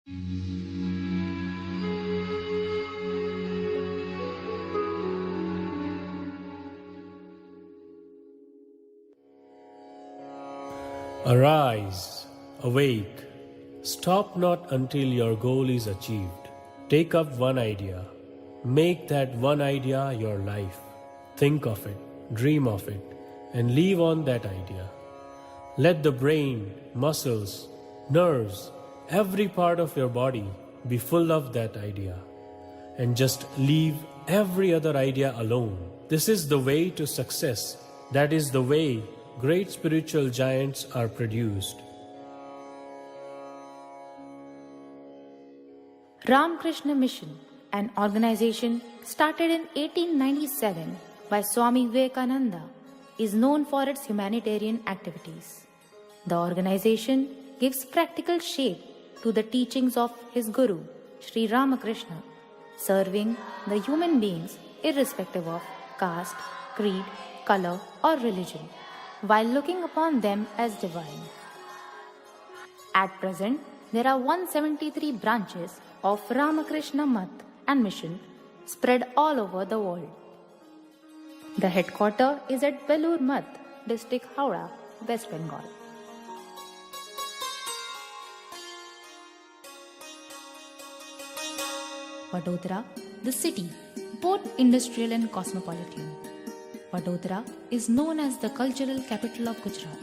Arise, awake, stop not until your goal is achieved. Take up one idea, make that one idea your life. Think of it, dream of it, and live on that idea. Let the brain, muscles, nerves, every part of your body be full of that idea. And just leave every other idea alone. This is the way to success. That is the way great spiritual giants are produced. Ramakrishna Mission, an organization started in 1897 by Swami Vivekananda, is known for its humanitarian activities. The organization gives practical shape to the teachings of his Guru, Sri Ramakrishna, serving the human beings irrespective of caste, creed, color, or religion, while looking upon them as divine. At present, there are 173 branches of Ramakrishna Math and Mission spread all over the world. The headquarters is at Belur Math, district Howrah, West Bengal. Vadodara, the city, both industrial and cosmopolitan. Vadodara is known as the cultural capital of Gujarat.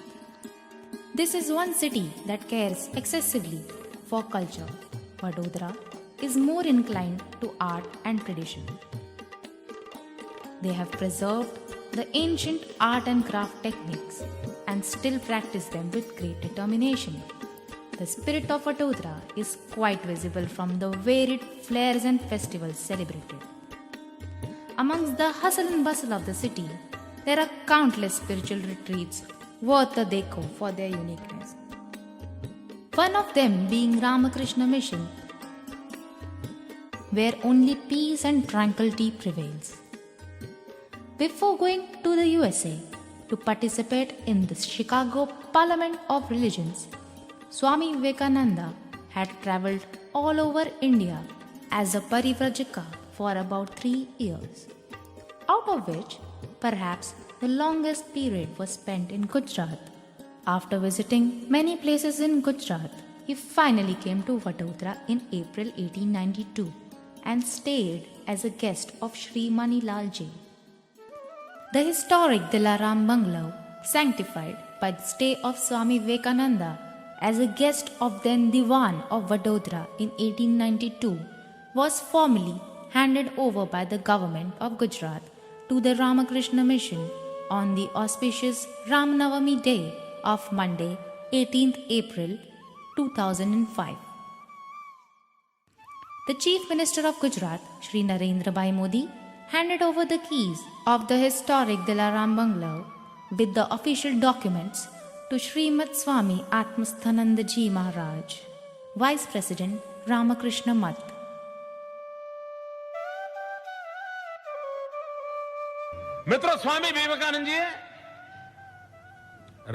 This is one city that cares excessively for culture. Vadodara is more inclined to art and tradition. They have preserved the ancient art and craft techniques and still practice them with great determination. The spirit of Vadodara is quite visible from the varied fairs and festivals celebrated. Amongst the hustle and bustle of the city, there are countless spiritual retreats worth a deco for their uniqueness. One of them being Ramakrishna Mission, where only peace and tranquility prevails. Before going to the USA to participate in the Chicago Parliament of Religions, Swami Vivekananda had travelled all over India as a parivrajaka for about 3 years, out of which perhaps the longest period was spent in Gujarat. After visiting many places in Gujarat, he finally came to Vadodara in April 1892 and stayed as a guest of Sri Manilal Ji. The historic Dilaram Bungalow, sanctified by the stay of Swami Vivekananda as a guest of then Diwan of Vadodara in 1892, was formally handed over by the government of Gujarat to the Ramakrishna Mission on the auspicious Ram Navami day of Monday, 18th April 2005. The Chief Minister of Gujarat, Sri Narendra Bhai Modi, handed over the keys of the historic Dilaram Bungalow with the official documents to Srimad Swami Atmasthananda Ji Maharaj, Vice President, Ramakrishna Math. મિત્રો, સ્વામી વિવેકાનંદજીએ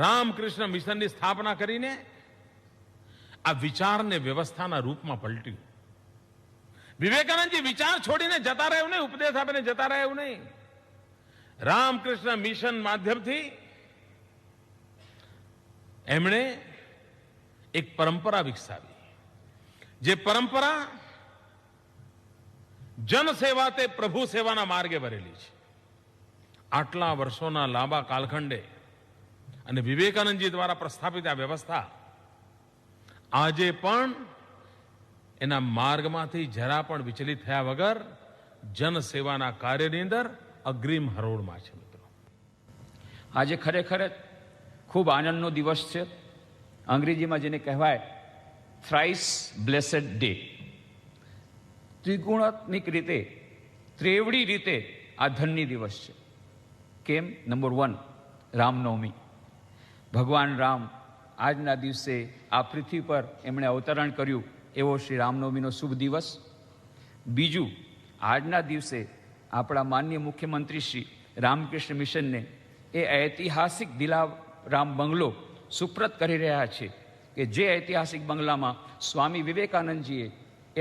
રામકૃષ્ણ મિશનની સ્થાપના કરીને આ વિચારને વ્યવસ્થાના રૂપમાં પલટ્યું. વિવેકાનંદજી વિચાર છોડીને જતા રહ્યું નહીં, ઉપદેશ આપીને જતા રહ્યું નહીં. રામકૃષ્ણ મિશન માધ્યમથી એમણે એક પરંપરા વિકસાવી, જે પરંપરા જનસેવા તે પ્રભુ સેવાના માર્ગે ભરેલી છે. આટલા વર્ષોના લાંબા કાલખંડે અને વિવેકાનંદજી દ્વારા પ્રસ્થાપિત આ વ્યવસ્થા આજે પણ એના માર્ગમાંથી જરા પણ વિચલિત થયા વગર જનસેવાના કાર્યની અંદર અગ્રીમ હરોળમાં છે. મિત્રો, આજે ખરેખર ખૂબ આનંદનો દિવસ છે. અંગ્રેજીમાં જેને કહેવાય થ્રાઇસ બ્લેસેડ ડે. ત્રિગુણાત્મિક રીતે, ત્રેવડી રીતે આ ધનની દિવસ છે. કેમ? નંબર 1, રામનવમી. ભગવાન રામ આજના દિવસે આ પૃથ્વી પર એમણે અવતરણ કર્યું, એવો શ્રી રામનવમીનો શુભ દિવસ. બીજું, આજના દિવસે આપણા માનનીય મુખ્યમંત્રી શ્રી રામકૃષ્ણ મિશનને એ ઐતિહાસિક દિલારામ બંગલો સુપ્રત કરી રહ્યા છે કે જે ઐતિહાસિક બંગલામાં સ્વામી વિવેકાનંદજીએ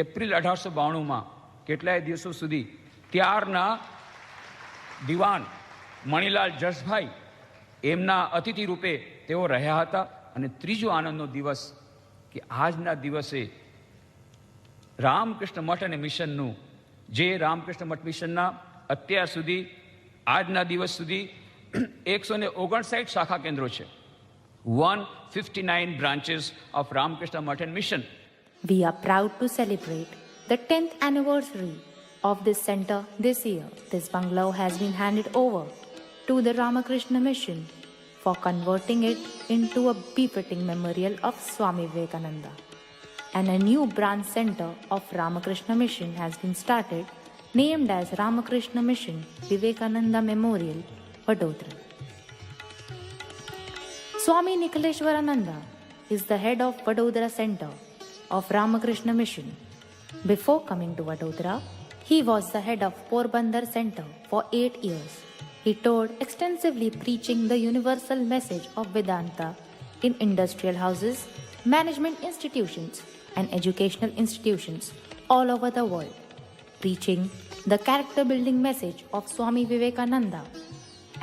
એપ્રિલ 1892માં કેટલાય દિવસો સુધી ત્યારના દિવાન મણિલાલ જસભાઈ એમના અતિથિ રૂપે તેઓ રહ્યા હતા. અને ત્રીજો આનંદનો દિવસ કે આજના દિવસે રામકૃષ્ણ મઠ અને મિશનનું જે રામકૃષ્ણ મઠ મિશનના અત્યાર સુધી આજના દિવસ સુધી 159 શાખા કેન્દ્રો છે. 159 branches of Ramakrishna Math and Mission. We are proud to celebrate the 10th anniversary of this center this year. This bungalow has been handed over to the Ramakrishna Mission for converting it into a befitting memorial of Swami Vivekananda. And a new branch center of Ramakrishna Mission has been started, named as Ramakrishna Mission Vivekananda Memorial, Vadodara. Swami Nikaleshwarananda is the head of Vadodara Center of Ramakrishna Mission. Before coming to Vadodara, he was the head of Porbandar Center for 8 years. He toured extensively preaching the universal message of Vedanta in industrial houses, management institutions, and educational institutions all over the world, preaching the character-building message of Swami Vivekananda,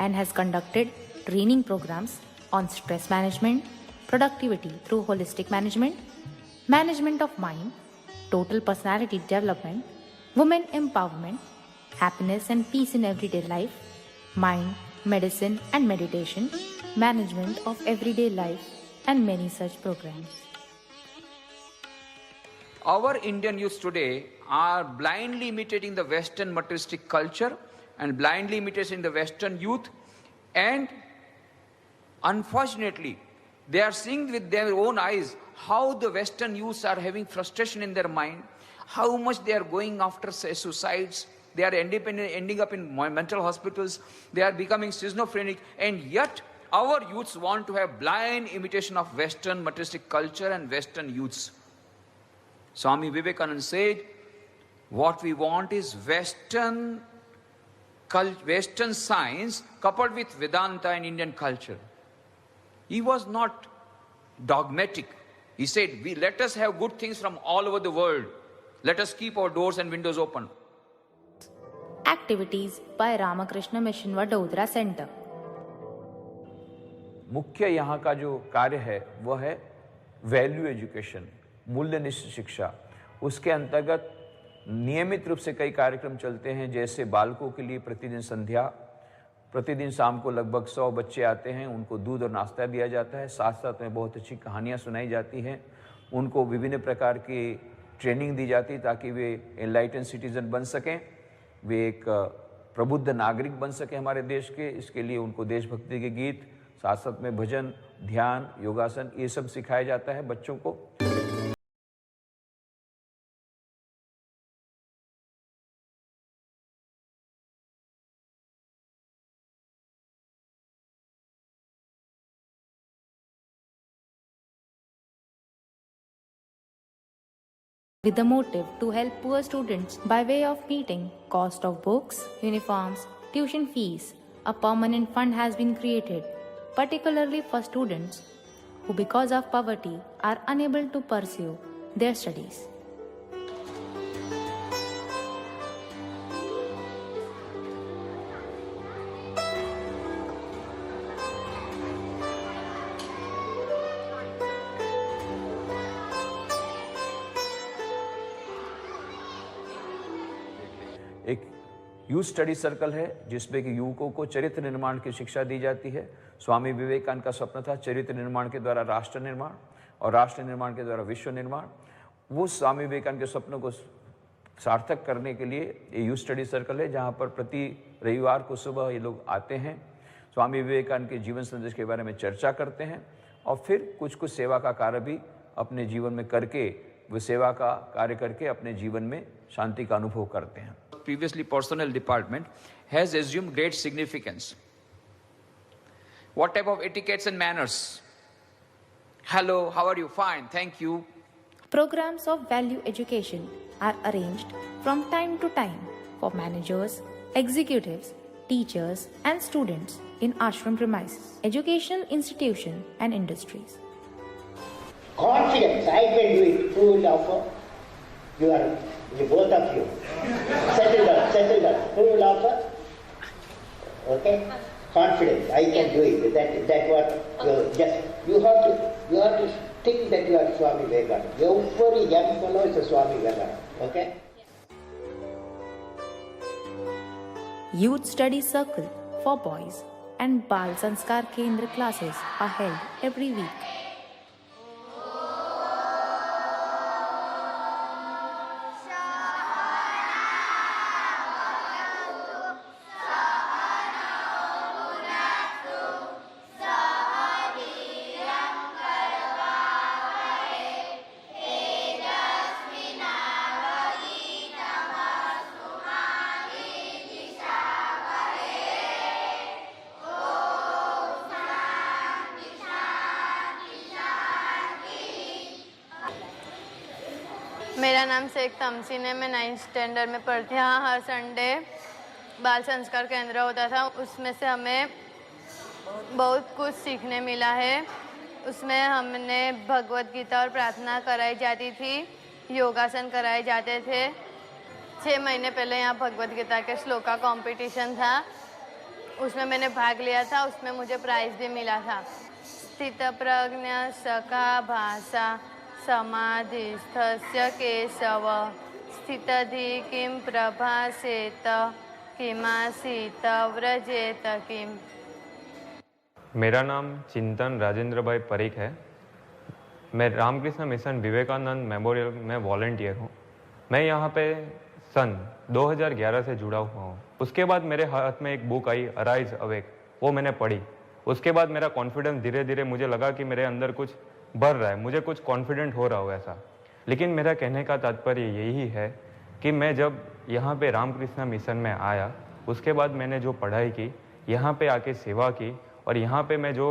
and has conducted training programs on stress management, productivity through holistic management, management of mind, total personality development, women empowerment, happiness and peace in everyday life, mind, medicine and meditation, management of everyday life, and many such programs. Our Indian youth today are blindly imitating the Western materialistic culture and blindly imitating the Western youth, and unfortunately they are seeing with their own eyes how the Western youths are having frustration in their mind, how much they are going after suicides, they are ending up in mental hospitals, they are becoming schizophrenic, and yet our youths want to have blind imitation of Western materialistic culture and Western youths. Swami Vivekananda said, what we want is Western science coupled with Vedanta and Indian culture. He was not dogmatic. He said, let us have good things from all over the world. Let us keep our doors and windows open. Activities by Ramakrishna Mission Vadodara Center. मुख्य यहाँ का जो कार्य है वह है value education, मूल्यनिष्ठ शिक्षा. उसके अंतर्गत नियमित रूप से कई कार्यक्रम चलते हैं, जैसे बालकों के लिए प्रतिदिन संध्या, प्रतिदिन शाम को लगभग 100 बच्चे आते हैं, उनको दूध और नाश्ता दिया जाता है. साथ साथ में बहुत अच्छी कहानियाँ सुनाई जाती हैं, उनको विभिन्न प्रकार की ट्रेनिंग दी जाती ताकि वे एनलाइटन सिटीजन बन सकें, वे एक प्रबुद्ध नागरिक बन सकें हमारे देश के. इसके लिए उनको देशभक्ति के गीत, साथ साथ में भजन, ध्यान, योगासन, ये सब सिखाया जाता है बच्चों को. With the motive to help poor students by way of meeting cost of books, uniforms, tuition fees, a permanent fund has been created, particularly for students who because of poverty are unable to pursue their studies. एक youth study circle है जिसमें कि युवकों को चरित्र निर्माण की शिक्षा दी जाती है. स्वामी विवेकानंद का स्वप्न था चरित्र निर्माण के द्वारा राष्ट्र निर्माण और राष्ट्र निर्माण के द्वारा विश्व निर्माण. वो स्वामी विवेकानंद के स्वप्न को सार्थक करने के लिए ये यूथ स्टडी सर्कल है, जहाँ पर प्रति रविवार को सुबह ये लोग आते हैं, स्वामी विवेकानंद के जीवन संदेश के बारे में चर्चा करते हैं और फिर कुछ कुछ सेवा का कार्य भी अपने जीवन में करके, वो सेवा का कार्य करके अपने जीवन में शांति का अनुभव करते हैं. Previously personnel department has assumed great significance. What type of etiquettes and manners? Hello, how are you? Fine, thank you. Programs of value education are arranged from time to time for managers, executives, teachers and students in ashram premises, educational institutions and industries. confidence, I can do it. Who will offer? You are, both of you. Settle down. Who will offer? Okay? Confidence, I can do it. That what you have to think that you are Swami Vivekananda. Every young fellow is a Swami Vivekananda. Okay? Youth Study Circle for boys and Bal Sanskar Kendra classes are held every week. मेरा नाम शेख तमसीन है। मैं 9th standard में पढ़ती हूँ। यहाँ हर Sunday बाल संस्कार केंद्र होता था, उसमें से हमें बहुत कुछ सीखने मिला है। उसमें हमने भगवत गीता और प्रार्थना कराई जाती थी, योगासन कराए जाते थे। 6 महीने पहले यहाँ भगवत गीता के श्लोका कंपटीशन था, उसमें मैंने भाग लिया था, उसमें मुझे प्राइज़ भी मिला था। स्थित प्रज्ञ सखा भाषा समाधिस्थस्य केशव स्थितधि किं प्रभासेत किमासीत व्रजेत किम। मेरा नाम चिंतन राजेंद्र भाई परीख है। मैं रामकृष्ण मिशन विवेकानंद मेमोरियल में वॉलंटियर हूँ। मैं यहाँ पे सन 2011 से जुड़ा हुआ हूँ। उसके बाद मेरे हाथ में एक बुक आई अराइज अवेक, वो मैंने पढ़ी। उसके बाद मेरा कॉन्फिडेंस धीरे धीरे, मुझे लगा कि मेरे अंदर कुछ बढ़ रहा है, मुझे कुछ कॉन्फिडेंट हो रहा हो ऐसा। लेकिन मेरा कहने का तात्पर्य यही है कि मैं जब यहाँ पे रामकृष्ण मिशन में आया, उसके बाद मैंने जो पढ़ाई की, यहाँ पे आके सेवा की, और यहाँ पे मैं जो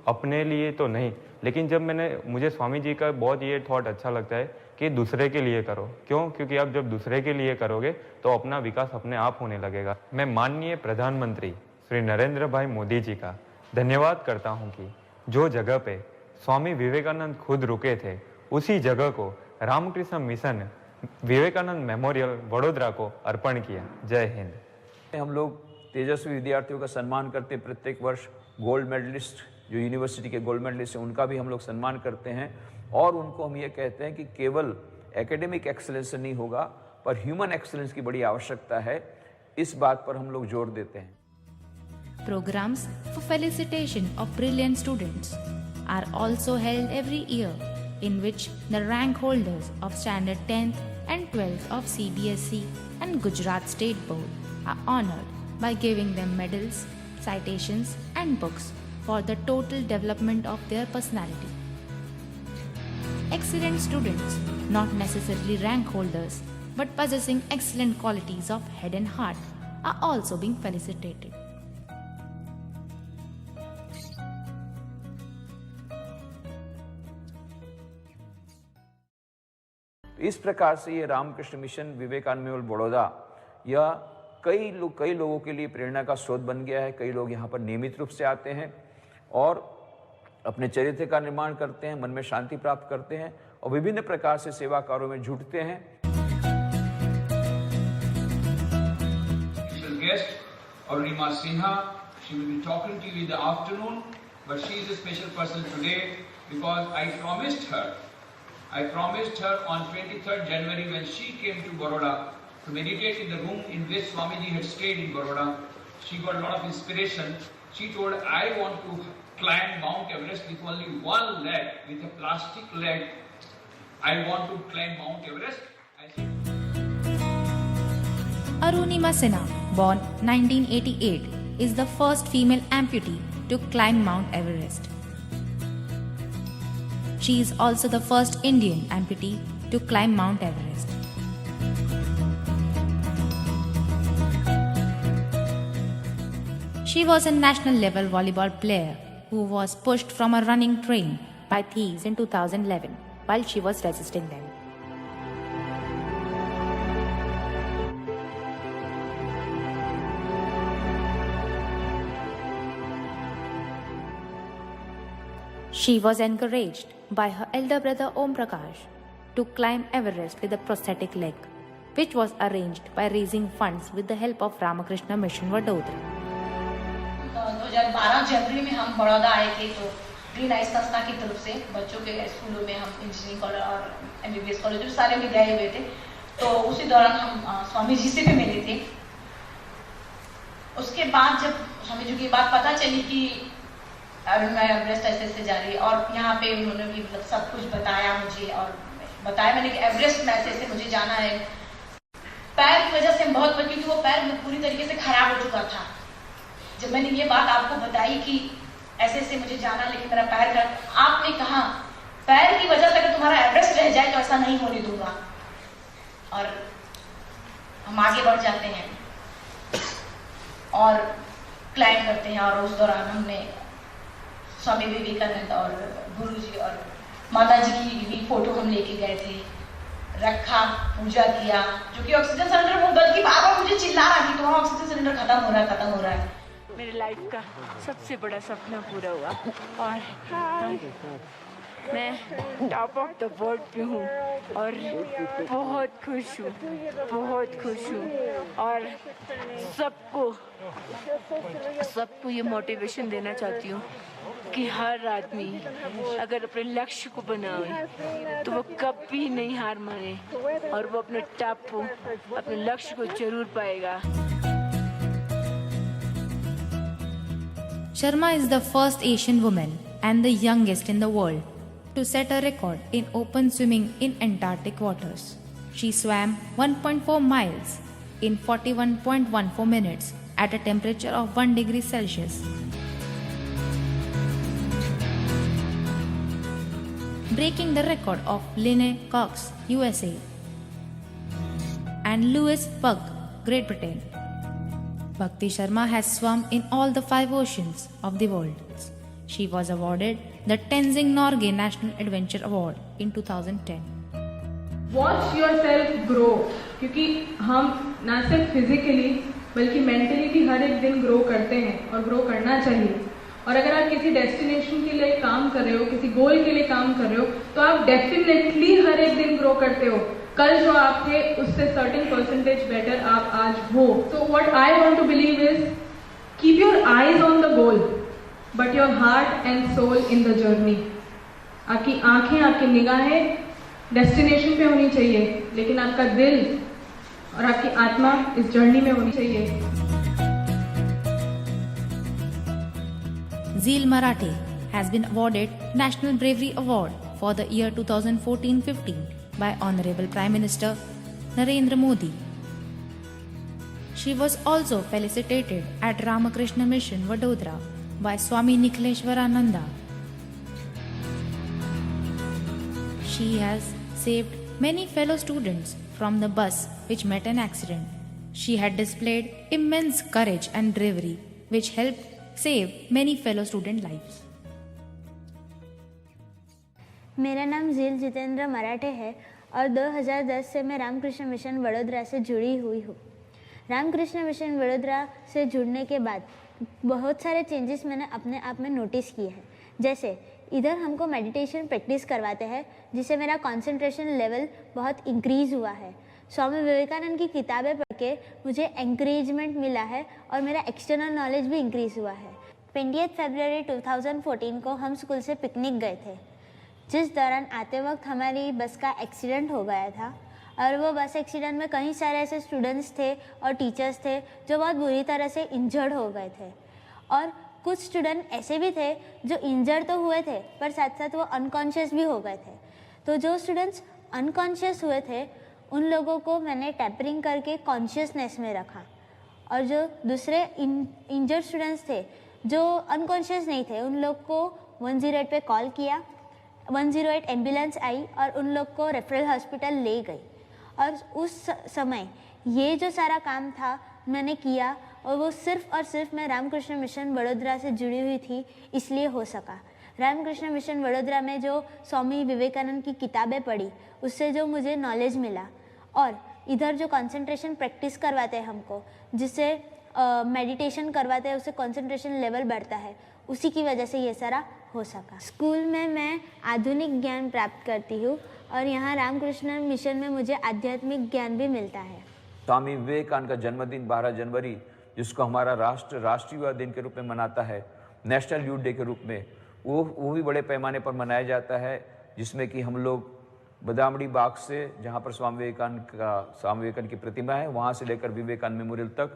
अपने लिए तो नहीं, लेकिन जब मुझे स्वामी जी का बहुत ये थॉट अच्छा लगता है कि दूसरे के लिए करो। क्यों? क्योंकि आप जब दूसरे के लिए करोगे तो अपना विकास अपने आप होने लगेगा। मैं माननीय प्रधानमंत्री श्री नरेंद्र भाई मोदी जी का धन्यवाद करता हूँ कि जो जगह पे स्वामी विवेकानंद खुद रुके थे, उसी जगह को रामकृष्ण मिशन विवेकानंद मेमोरियल वडोदरा को अर्पण किया। जय हिंद। हम लोग तेजस्वी विद्यार्थियों का सम्मान करते हैं। प्रत्येक वर्ष गोल्ड मेडलिस्ट, जो यूनिवर्सिटी के गोल्ड मेडलिस्ट हैं, उनका भी हम लोग सम्मान करते हैं। और उनको हम ये कहते हैं कि केवल एकेडमिक एक्सेलेंस से नहीं होगा, पर ह्यूमन एक्सेलेंस की बड़ी आवश्यकता है। इस बात पर हम लोग जोर देते हैं। Programs for felicitation of brilliant students are also held every year, in which the rank holders of Standard 10th and 12th of CBSE and Gujarat State Board are honored by giving them medals, citations and books for the total development of their personality. Excellent students, not necessarily rank holders, but possessing excellent qualities of head and heart, are also being felicitated. इस प्रकार से ये Ramakrishna mission Vivekananda memorial Baroda यह कई लोगों के लिए प्रेरणा का स्रोत बन गया है। कई लोग यहाँ पर नियमित रूप से आते हैं और अपने चरित्र का निर्माण करते हैं, मन में शांति प्राप्त करते हैं और विभिन्न प्रकार से सेवा कार्यों में जुटते हैं। Guest Arunima Sinha, she will be talking to you in the afternoon, but she is a special person today because I promised her on 23rd January when she came to Baroda to meditate in the room in which Swamiji had stayed in Baroda. She got a lot of inspiration. She told, I want to climb Mount Everest with only one leg, with a plastic leg. I want to climb Mount Everest. I said, Arunima Sinha, born 1988, is the first female amputee to climb Mount Everest. She is also the first Indian amputee to climb Mount Everest. She was a national level volleyball player who was pushed from a running train by thieves in 2011 while she was resisting them. She was encouraged by her elder brother Om Prakash to climb Everest with a prosthetic leg, which was arranged by raising funds with the help of Ramakrishna Mission Vadodara. 2012 जनवरी में हम बड़ौदा आए थे, तो green ice संस्था की तरफ से बच्चों के स्कूलों में हम इंजीनियरिंग कॉलेज और MBBS कॉलेज सारे में गए हुए थे। तो उसी दौरान हम स्वामी जी से भी मिले थे। उसके बाद जब स्वामी जी की बात पता चली कि मैं एवरेस्ट ऐसे जा रही, और यहाँ पे उन्होंने भी मतलब सब कुछ बताया मुझे, और बताया मैंने कि एवरेस्ट में ऐसे मुझे जाना है। पैर की वजह से बहुत, क्योंकि वो पैर पूरी तरीके से खराब हो चुका था। जब मैंने ये बात आपको बताई कि ऐसे मुझे जाना, लेकिन मेरा पैर खराब, आपने कहा पैर की वजह से अगर तुम्हारा एवरेस्ट रह जाए तो ऐसा नहीं होने दूंगा। और हम आगे बढ़ जाते हैं और क्लाइंब करते हैं। और उस दौरान हमने स्वामी विवेकानंद और गुरु जी और माता जी की भी फोटो हम लेके गए थे, रखा, पूजा किया, जो कि ऑक्सीजन सिलेंडर वो बल्कि बार-बार मुझे चिल्ला रहा कि तुम्हारा ऑक्सीजन सिलेंडर खत्म हो रहा है। मेरे लाइफ का सबसे बड़ा सपना पूरा हुआ और मैं टॉप ऑफ द वर्ल्ड पे हूँ और बहुत खुश हूँ और सबको ये मोटिवेशन देना चाहती हूँ कि हर आदमी अगर अपने लक्ष्य को बनाए तो वो कभी नहीं हार माने और वो अपने टॉप को, अपने लक्ष्य को जरूर पाएगा। Sharma is the first Asian woman and the youngest in the world to set a record in open swimming in Antarctic waters. She swam 1.4 miles in 41.14 minutes at a temperature of 1 degree Celsius. Breaking the record of Linne Cox, USA, and Louis Pugh, Great Britain. Bhakti Sharma has swum in all the 5 oceans of the world. She was awarded the Tenzing Norgay National Adventure Award in 2010. Watch yourself grow, क्योंकि हम ना सिर्फ physically बल्कि mentally भी हर एक दिन grow करते हैं और ग्रो करना चाहिए। और अगर आप किसी डेस्टिनेशन के लिए काम कर रहे हो, किसी गोल के लिए काम कर रहे हो, तो आप डेफिनेटली हर एक दिन ग्रो करते हो। कल जो आप थे उससे सर्टेन परसेंटेज बेटर आप आज हो। So what I want to believe is keep your eyes on the goal but your heart and soul in the journey. आपकी आंखें, आपकी निगाहें डेस्टिनेशन पे होनी चाहिए, लेकिन आपका दिल और आपकी आत्मा इस जर्नी में होनी चाहिए। Zeel Marathe has been awarded National Bravery Award for the year 2014-15 by Honorable Prime Minister Narendra Modi. She was also felicitated at Ramakrishna Mission Vadodara by Swami Nikhleshwarananda. She has saved many fellow students from the bus which met an accident. She had displayed immense courage and bravery which helped save many fellow student lives. मेरा नाम झील जितेंद्र मराठे है और 2010 से मैं Ramakrishna mission Vadodara से जुड़ी हुई हूँ। रामकृष्ण मिशन वडोदरा से जुड़ने के बाद बहुत सारे चेंजेस मैंने अपने आप में नोटिस किए हैं। जैसे इधर हमको मेडिटेशन प्रैक्टिस करवाते हैं जिससे मेरा कंसंट्रेशन लेवल बहुत इंक्रीज़ हुआ है। स्वामी विवेकानंद की किताबें पढ़ के मुझे एंकरेजमेंट मिला है और मेरा एक्सटर्नल नॉलेज भी इंक्रीज़ हुआ है। 20 फरवरी 2014 को हम स्कूल से पिकनिक गए थे, जिस दौरान आते वक्त हमारी बस का एक्सीडेंट हो गया था और वो बस एक्सीडेंट में कई सारे ऐसे स्टूडेंट्स थे और टीचर्स थे जो बहुत बुरी तरह से इंजर्ड हो गए थे। और कुछ स्टूडेंट ऐसे भी थे जो इंजर्ड तो हुए थे पर साथ साथ वो अनकॉन्शियस भी हो गए थे। तो जो स्टूडेंट्स अनकॉन्शियस हुए थे उन लोगों को मैंने टैपरिंग करके कॉन्शियसनेस में रखा, और जो दूसरे इंजर्ड स्टूडेंट्स थे जो अनकॉन्शियस नहीं थे उन लोग को 108 पे कॉल किया, 108 एम्बुलेंस आई और उन लोग को रेफरल हॉस्पिटल ले गई। और उस समय ये जो सारा काम था मैंने किया, और वो सिर्फ और सिर्फ मैं रामकृष्ण मिशन वडोदरा से जुड़ी हुई थी इसलिए हो सका। रामकृष्ण मिशन वडोदरा में जो स्वामी विवेकानंद की किताबें पढ़ी उससे जो मुझे नॉलेज मिला, और इधर जो कंसंट्रेशन प्रैक्टिस करवाते हैं हमको, जिससे मेडिटेशन करवाते हैं, उससे कंसंट्रेशन लेवल बढ़ता है, उसी की वजह से ये सारा हो सका। स्कूल में मैं आधुनिक ज्ञान प्राप्त करती हूँ और यहाँ रामकृष्ण मिशन में मुझे आध्यात्मिक ज्ञान भी मिलता है। स्वामी विवेकानंद का जन्मदिन 12 जनवरी, जिसको हमारा राष्ट्र राष्ट्रीय युवा दिन के रूप में मनाता है, नेशनल यूथ डे के रूप में, वो भी बड़े पैमाने पर मनाया जाता है, जिसमें कि हम लोग बदामड़ी बाग से, जहाँ पर स्वामी विवेकानंद की प्रतिमा है, वहाँ से लेकर विवेकानंद मेमोरियल तक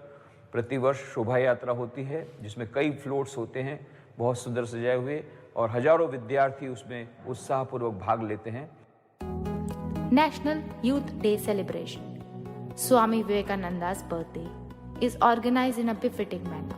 प्रतिवर्ष शोभा यात्रा होती है, जिसमें कई फ्लोट्स होते हैं बहुत सुंदर सजाए हुए, और हजारों विद्यार्थी उसमें उत्साहपूर्वक भाग लेते हैं। National Youth Day celebration. Swami Vivekananda's birthday is organized in a befitting manner.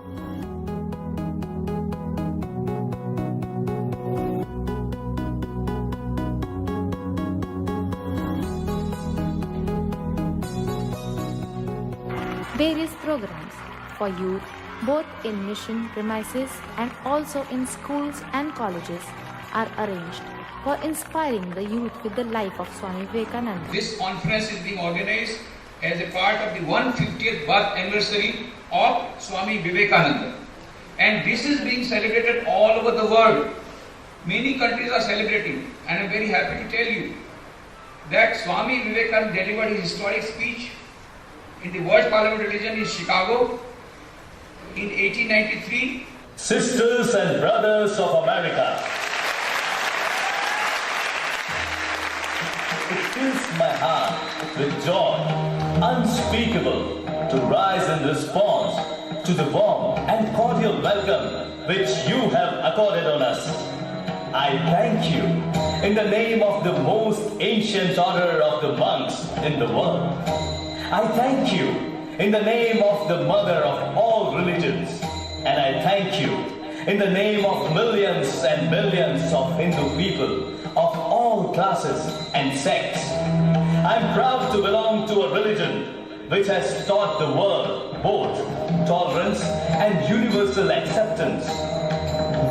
Various programs for youth, both in mission premises and also in schools and colleges, are arranged for inspiring the youth with the life of Swami Vivekananda. This conference is being organized as a part of the 150th birth anniversary of Swami Vivekananda. And this is being celebrated all over the world. Many countries are celebrating, and I am very happy to tell you that Swami Vivekananda delivered his historic speech in the World Parliament of Religion in Chicago in 1893. Sisters and brothers of America, it fills my heart with joy unspeakable to rise in response to the warm and cordial welcome which you have accorded on us. I thank you in the name of the most ancient order of the monks in the world. I thank you in the name of the mother of all religions, and I thank you in the name of millions and millions of Hindu people of all classes and sects. I am proud to belong to a religion which has taught the world both tolerance and universal acceptance.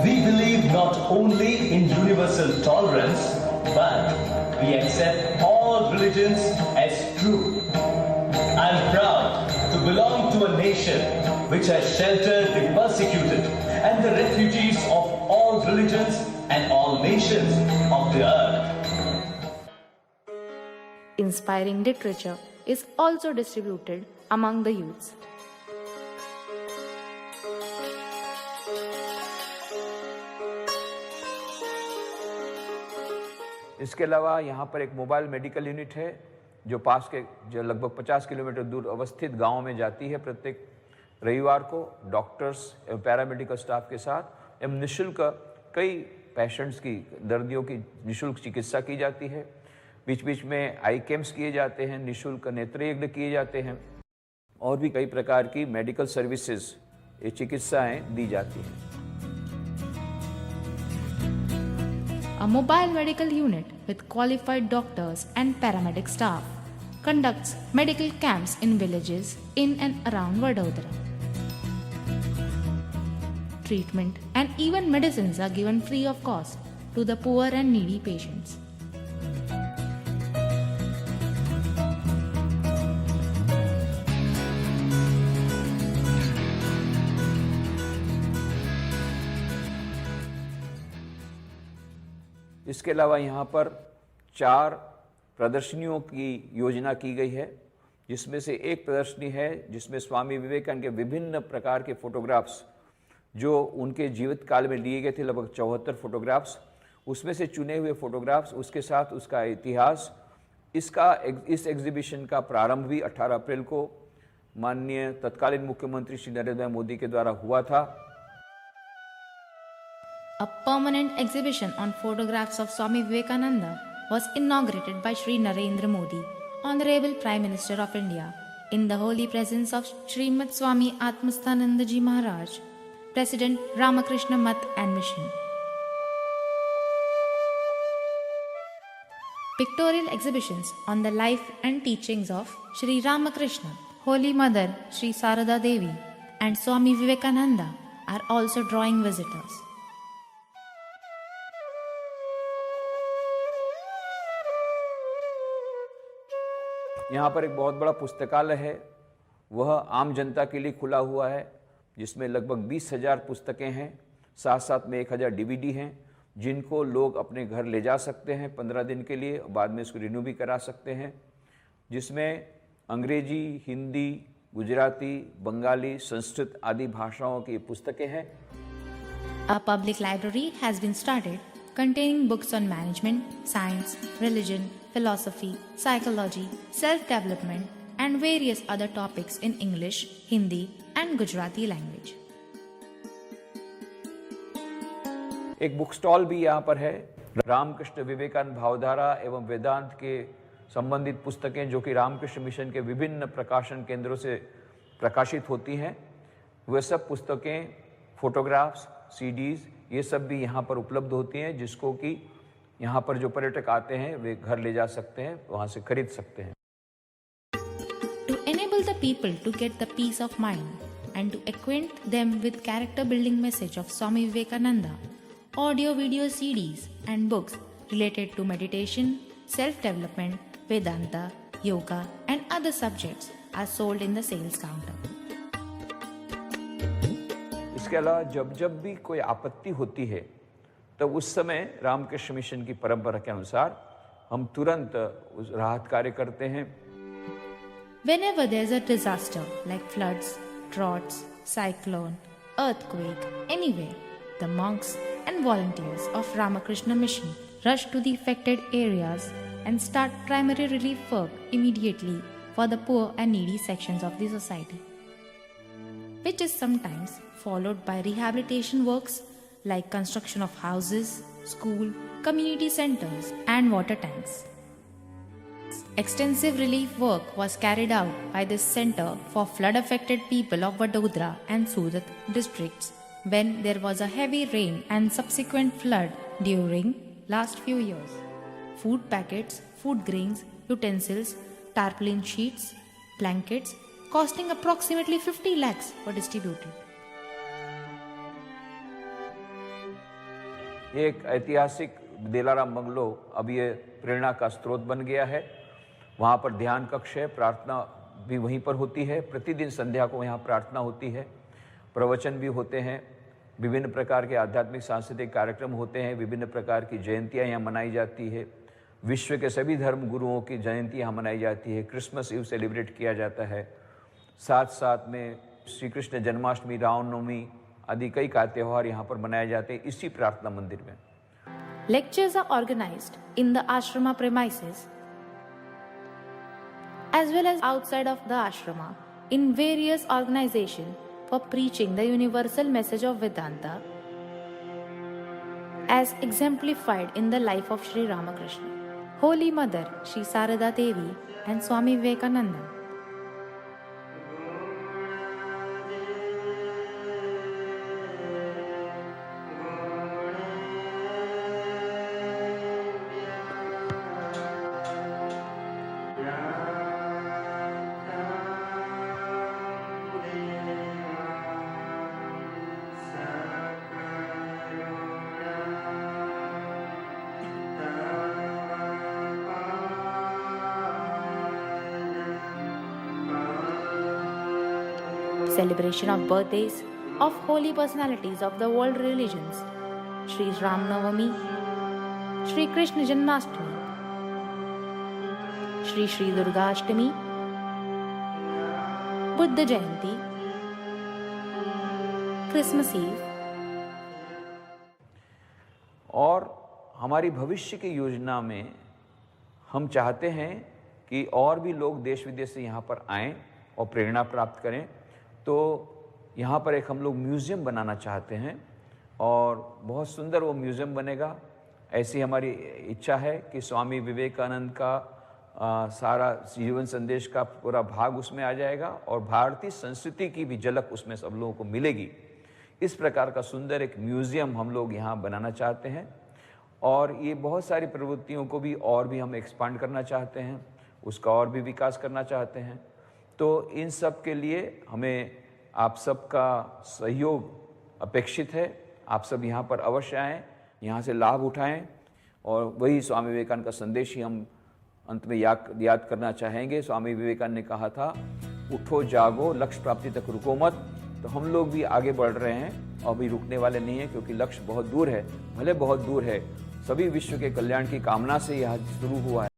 We believe not only in universal tolerance, but we accept all religions as true. I am proud to belong to a nation which has sheltered the persecuted and the refugees of all religions and all nations of the earth. Inspiring literature is also distributed among the youths. इसके अलावा यहाँ पर एक mobile medical unit है जो लगभग 50 kilometre दूर अवस्थित गांव में जाती है प्रत्येक रविवार को डॉक्टर्स एवं पैरामेडिकल स्टाफ के साथ एवं निःशुल्क कई पेशेंट्स की दर्दियों की निःशुल्क चिकित्सा की जाती है। बीच बीच में आई कैंप्स किए जाते हैं, निःशुल्क नेत्र यज्ञ किए जाते हैं और भी कई प्रकार की मेडिकल सर्विसेज चिकित्साएं दी जाती हैं। A mobile medical unit with qualified doctors and paramedic staff conducts medical camps in villages in and around Vadodara. Treatment and even medicines are given free of cost to the poor and needy patients. इसके अलावा यहाँ पर 4 प्रदर्शनियों की योजना की गई है, जिसमें से एक प्रदर्शनी है जिसमें स्वामी विवेकानंद के विभिन्न प्रकार के फोटोग्राफ्स जो उनके जीवित काल में लिए गए थे, लगभग 74 फोटोग्राफ्स, उसमें से चुने हुए फोटोग्राफ्स, उसके साथ उसका इतिहास। इस एग्जीबिशन का प्रारंभ भी 18 अप्रैल को माननीय तत्कालीन मुख्यमंत्री श्री नरेंद्र मोदी के द्वारा हुआ था। A permanent exhibition on photographs of Swami Vivekananda was inaugurated by Shri Narendra Modi, Honorable Prime Minister of India, in the holy presence of Srimad Swami Atmasthananda Ji Maharaj, President Ramakrishna Math and Mission. Pictorial exhibitions on the life and teachings of Shri Ramakrishna, Holy Mother Shri Sarada Devi, and Swami Vivekananda are also drawing visitors. यहाँ पर एक बहुत बड़ा पुस्तकालय है, वह आम जनता के लिए खुला हुआ है, जिसमें लगभग 20,000 पुस्तकें हैं, साथ साथ में 1,000 DVD हैं जिनको लोग अपने घर ले जा सकते हैं 15 दिन के लिए, बाद में इसको रिन्यू भी करा सकते हैं, जिसमें अंग्रेजी, हिंदी, गुजराती, बंगाली, संस्कृत आदि भाषाओं की पुस्तकें हैं। A public library has been started containing books on management, science, religion, philosophy, psychology, self-development, and various other topics in English, Hindi, and Gujarati language. एक बुक स्टॉल भी यहाँ पर है। रामकृष्ण विवेकानंद भावधारा एवं वेदांत के संबंधित पुस्तकें जो कि रामकृष्ण मिशन के विभिन्न प्रकाशन केंद्रों से प्रकाशित होती हैं, वे सब पुस्तकें, फोटोग्राफ्स, सीडीज, ये सब भी यहाँ पर उपलब्ध होती हैं, जिसको कि यहाँ पर जो पर्यटक आते हैं वे घर ले जा सकते हैं, वहाँ से खरीद सकते हैं। To enable the people to get the peace of mind and to acquaint them with character building message of Swami Vivekananda, audio video CDs and books related to meditation, self-development, Vedanta, yoga and other subjects are sold in the sales counter. इसके अलावा जब भी कोई आपत्ति होती है तो उस समय रामकृष्ण मिशन की परंपरा के अनुसार हम तुरंत उस राहत कार्य करते हैं। Whenever there is a disaster like floods, droughts, cyclone, earthquake, anywhere, the monks and volunteers of Ramakrishna Mission rush to the affected areas and start primary relief work immediately for the poor and needy sections of the society, which is sometimes followed by rehabilitation works like construction of houses, school, community centers, and water tanks. Extensive relief work was carried out by this center for flood-affected people of Vadodara and Surat districts when there was a heavy rain and subsequent flood during last few years. Food packets, food grains, utensils, tarpaulin sheets, blankets costing approximately 50 lakhs were distributed. एक ऐतिहासिक Dilaram bungalow अब ये प्रेरणा का स्रोत बन गया है। वहाँ पर ध्यान कक्ष है, प्रार्थना भी वहीं पर होती है। प्रतिदिन संध्या को यहाँ प्रार्थना होती है, प्रवचन भी होते हैं, विभिन्न प्रकार के आध्यात्मिक सांस्कृतिक कार्यक्रम होते हैं, विभिन्न प्रकार की जयंतियाँ यहाँ मनाई जाती है। विश्व के सभी धर्म गुरुओं की जयंती यहाँ मनाई जाती है। क्रिसमस ईव सेलिब्रेट किया जाता है। साथ साथ में श्री कृष्ण जन्माष्टमी, रामनवमी आदि कई का त्यौहार यहाँ पर मनाए जाते हैं इसी प्रार्थना मंदिर में। Lectures are organized in the ashrama premises as well as outside of the ashrama in various organizations for preaching the universal message of Vedanta as exemplified in the life of Sri Ramakrishna, Holy Mother Sri Sarada Devi and Swami Vivekananda. Celebration of birthdays of holy personalities of the world religions, Sri Ram Navami, Sri Krishna Janmashtami, Sri Durga Ashtami, Buddha Jayanti, Christmas Eve, और हमारी भविष्य की योजना में हम चाहते हैं कि और भी लोग देश विदेश से यहाँ पर आएं और प्रेरणा प्राप्त करें। तो यहाँ पर एक हम लोग म्यूज़ियम बनाना चाहते हैं और बहुत सुंदर वो म्यूज़ियम बनेगा। ऐसी हमारी इच्छा है कि स्वामी विवेकानंद का सारा जीवन संदेश का पूरा भाग उसमें आ जाएगा और भारतीय संस्कृति की भी झलक उसमें सब लोगों को मिलेगी। इस प्रकार का सुंदर एक म्यूज़ियम हम लोग यहाँ बनाना चाहते हैं और ये बहुत सारी प्रवृत्तियों को भी और भी हम एक्सपांड करना चाहते हैं, उसका और भी विकास करना चाहते हैं। तो इन सब के लिए हमें आप सबका सहयोग अपेक्षित है। आप सब यहाँ पर अवश्य आएँ, यहाँ से लाभ उठाएं और वही स्वामी विवेकानंद का संदेश ही हम अंत में याद करना चाहेंगे। स्वामी विवेकानंद ने कहा था, उठो जागो लक्ष्य प्राप्ति तक रुको मत। तो हम लोग भी आगे बढ़ रहे हैं अभी रुकने वाले नहीं है, क्योंकि लक्ष्य बहुत दूर है, भले बहुत दूर है, सभी विश्व के कल्याण की कामना से यह शुरू हुआ है।